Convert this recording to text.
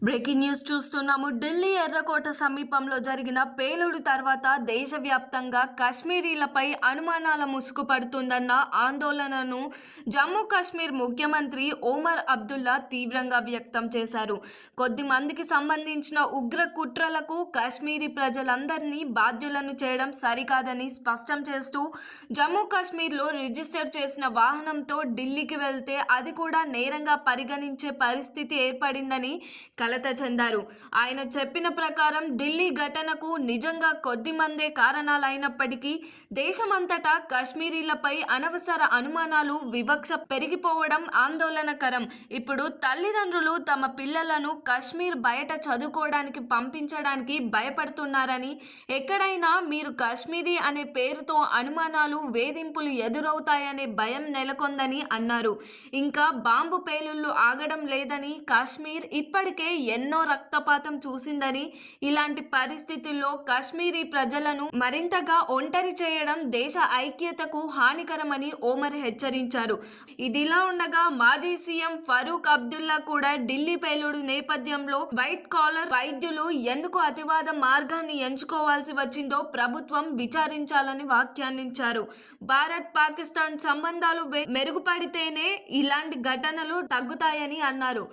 Breaking news చూస్తున్నాము. ఢిల్లీ ఎర్రకోట సమీపంలో జరిగిన పేలుడు తర్వాత దేశవ్యాప్తంగా కాశ్మీరీలపై అనుమానాల ముసుగు పడుతుందన్న ఆందోళనను జమ్మూ కాశ్మీర్ ముఖ్యమంత్రి ఒమర్ అబ్దుల్లా తీవ్రంగా వ్యక్తం చేశారు. కొద్ది మందికి సంబంధించిన ఉగ్ర కుట్రలకు కాశ్మీరీ ప్రజలందరినీ బాధ్యులను చేయడం సరికాదని స్పష్టం చేస్తూ, జమ్మూ కాశ్మీర్లో రిజిస్టర్ చేసిన వాహనంతో ఢిల్లీకి వెళ్తే అది కూడా నేరంగా పరిగణించే పరిస్థితి ఏర్పడిందని కలత చెందారు. ఆయన చెప్పిన ప్రకారం ఢిల్లీ ఘటనకు నిజంగా కొద్ది మందే కారణాలైనప్పటికీ దేశమంతటా కాశ్మీరీలపై అనవసర అనుమానాలు, వివక్ష పెరిగిపోవడం ఆందోళనకరం. ఇప్పుడు తల్లిదండ్రులు తమ పిల్లలను కాశ్మీర్ బయట చదువుకోవడానికి పంపించడానికి భయపడుతున్నారని, ఎక్కడైనా మీరు కాశ్మీరీ అనే పేరుతో అనుమానాలు, వేధింపులు ఎదురవుతాయనే భయం నెలకొందని అన్నారు. ఇంకా బాంబు పేలుళ్లు ఆగడం లేదని, కాశ్మీర్ ఇప్పటికే ఎన్నో రక్తపాతం చూసిందని, ఇలాంటి పరిస్థితుల్లో కాశ్మీరీ ప్రజలను మరింతగా ఒంటరి చేయడం దేశ ఐక్యతకు హానికరమని ఒమర్ హెచ్చరించారు. ఇదిలా ఉండగా మాజీ సీఎం ఫరూక్ అబ్దుల్లా కూడా ఢిల్లీ పేలుడు నేపథ్యంలో వైట్ కాలర్ వైద్యులు ఎందుకు అతివాద మార్గాన్ని ఎంచుకోవాల్సి వచ్చిందో ప్రభుత్వం విచారించాలని వ్యాఖ్యానించారు. భారత్ పాకిస్తాన్ సంబంధాలు మెరుగుపడితేనే ఇలాంటి ఘటనలు తగ్గుతాయని అన్నారు.